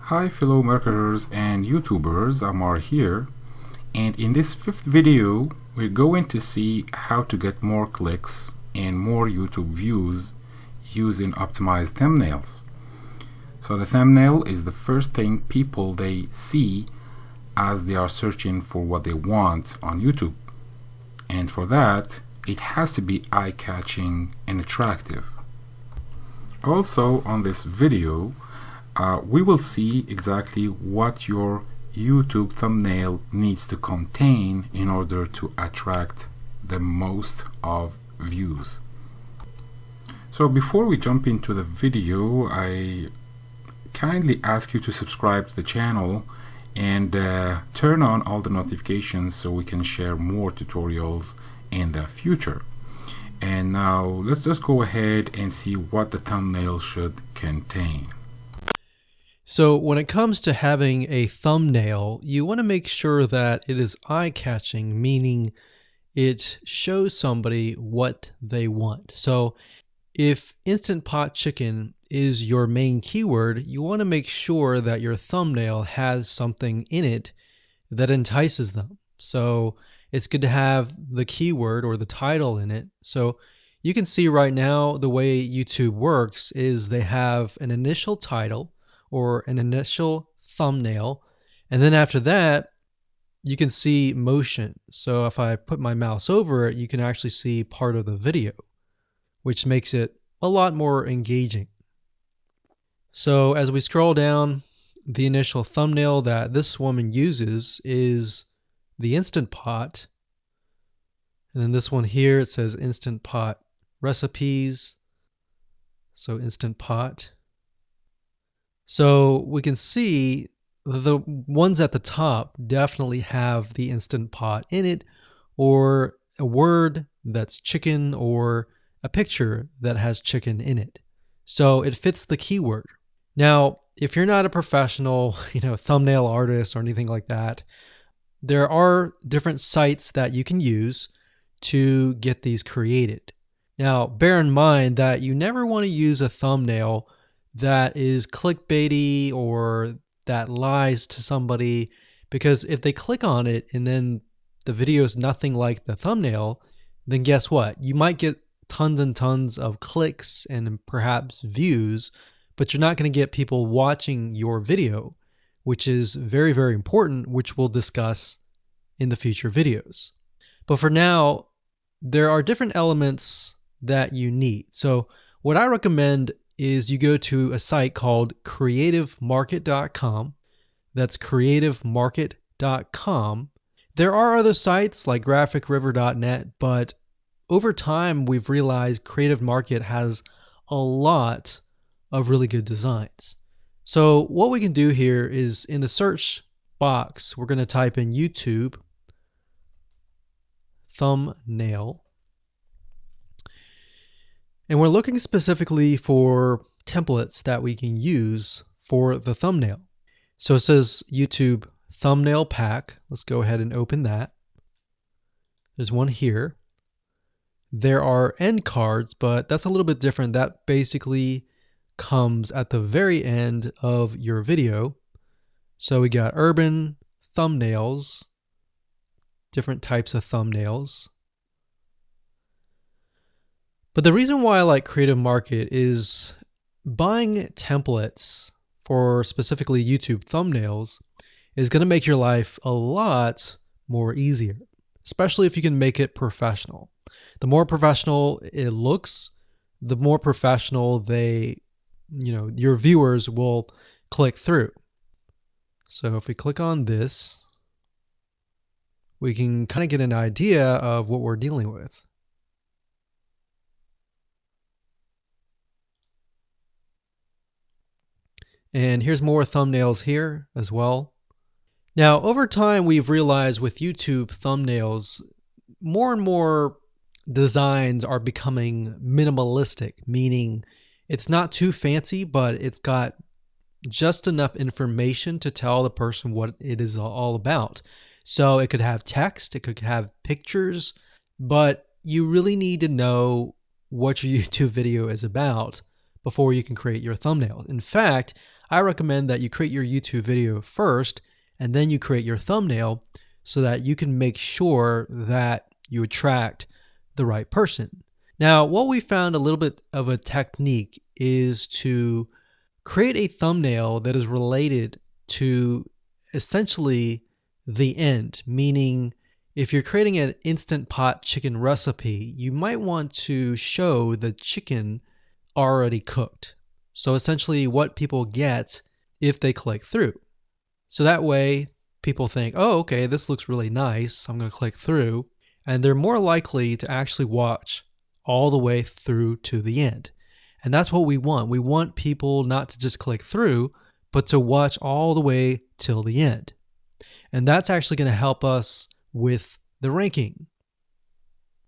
Hi fellow marketers and YouTubers, Amar here, and in this fifth video we're going to see how to get more clicks and more YouTube views using optimized thumbnails. So the thumbnail is the first thing people they see as they are searching for what they want on YouTube, and for that it has to be eye-catching and attractive. Also on this video we will see exactly what your YouTube thumbnail needs to contain in order to attract the most of views. So before we jump into the video, I kindly ask you to subscribe to the channel and turn on all the notifications so we can share more tutorials in the future. And now let's just go ahead and see what the thumbnail should contain. So when it comes to having a thumbnail, you want to make sure that it is eye-catching, meaning it shows somebody what they want. So if Instant Pot Chicken is your main keyword, you want to make sure that your thumbnail has something in it that entices them. So it's good to have the keyword or the title in it. So you can see right now the way YouTube works is they have an initial title or an initial thumbnail, and then after that you can see motion. So if I put my mouse over it, you can actually see part of the video, which makes it a lot more engaging. So as we scroll down, the initial thumbnail that this woman uses is the Instant Pot, and then this one here, it says Instant Pot recipes, so Instant Pot. So we can see the ones at the top definitely have the Instant Pot in it, or a word that's chicken, or a picture that has chicken in it. So it fits the keyword. Now, if you're not a professional, thumbnail artist or anything like that, there are different sites that you can use to get these created. Now, bear in mind that you never want to use a thumbnail that is clickbaity or that lies to somebody, because if they click on it and then the video is nothing like the thumbnail, then guess what? You might get tons and tons of clicks and perhaps views, but you're not going to get people watching your video, which is very, very important, which we'll discuss in the future videos. But for now, there are different elements that you need. So what I recommend is you go to a site called creativemarket.com. That's creativemarket.com. There are other sites like graphicriver.net, but over time we've realized Creative Market has a lot of really good designs. So what we can do here is in the search box, we're going to type in YouTube thumbnail. And we're looking specifically for templates that we can use for the thumbnail. So it says YouTube thumbnail pack. Let's go ahead and open that. There's one here. There are end cards, but that's a little bit different. That basically comes at the very end of your video. So we got urban thumbnails, different types of thumbnails. But the reason why I like Creative Market is buying templates for specifically YouTube thumbnails is going to make your life a lot more easier, especially if you can make it professional. The more professional it looks, the more professional your viewers will click through. So if we click on this, we can kind of get an idea of what we're dealing with. And here's more thumbnails here as well. Now, over time, we've realized with YouTube thumbnails, more and more designs are becoming minimalistic, meaning it's not too fancy, but it's got just enough information to tell the person what it is all about. So it could have text, it could have pictures, but you really need to know what your YouTube video is about before you can create your thumbnail. In fact, I recommend that you create your YouTube video first and then you create your thumbnail so that you can make sure that you attract the right person. Now, what we found a little bit of a technique is to create a thumbnail that is related to essentially the end, meaning if you're creating an Instant Pot chicken recipe, you might want to show the chicken already cooked. So essentially what people get if they click through. So that way people think, oh, okay, this looks really nice. I'm going to click through. And they're more likely to actually watch all the way through to the end. And that's what we want. We want people not to just click through, but to watch all the way till the end. And that's actually going to help us with the ranking.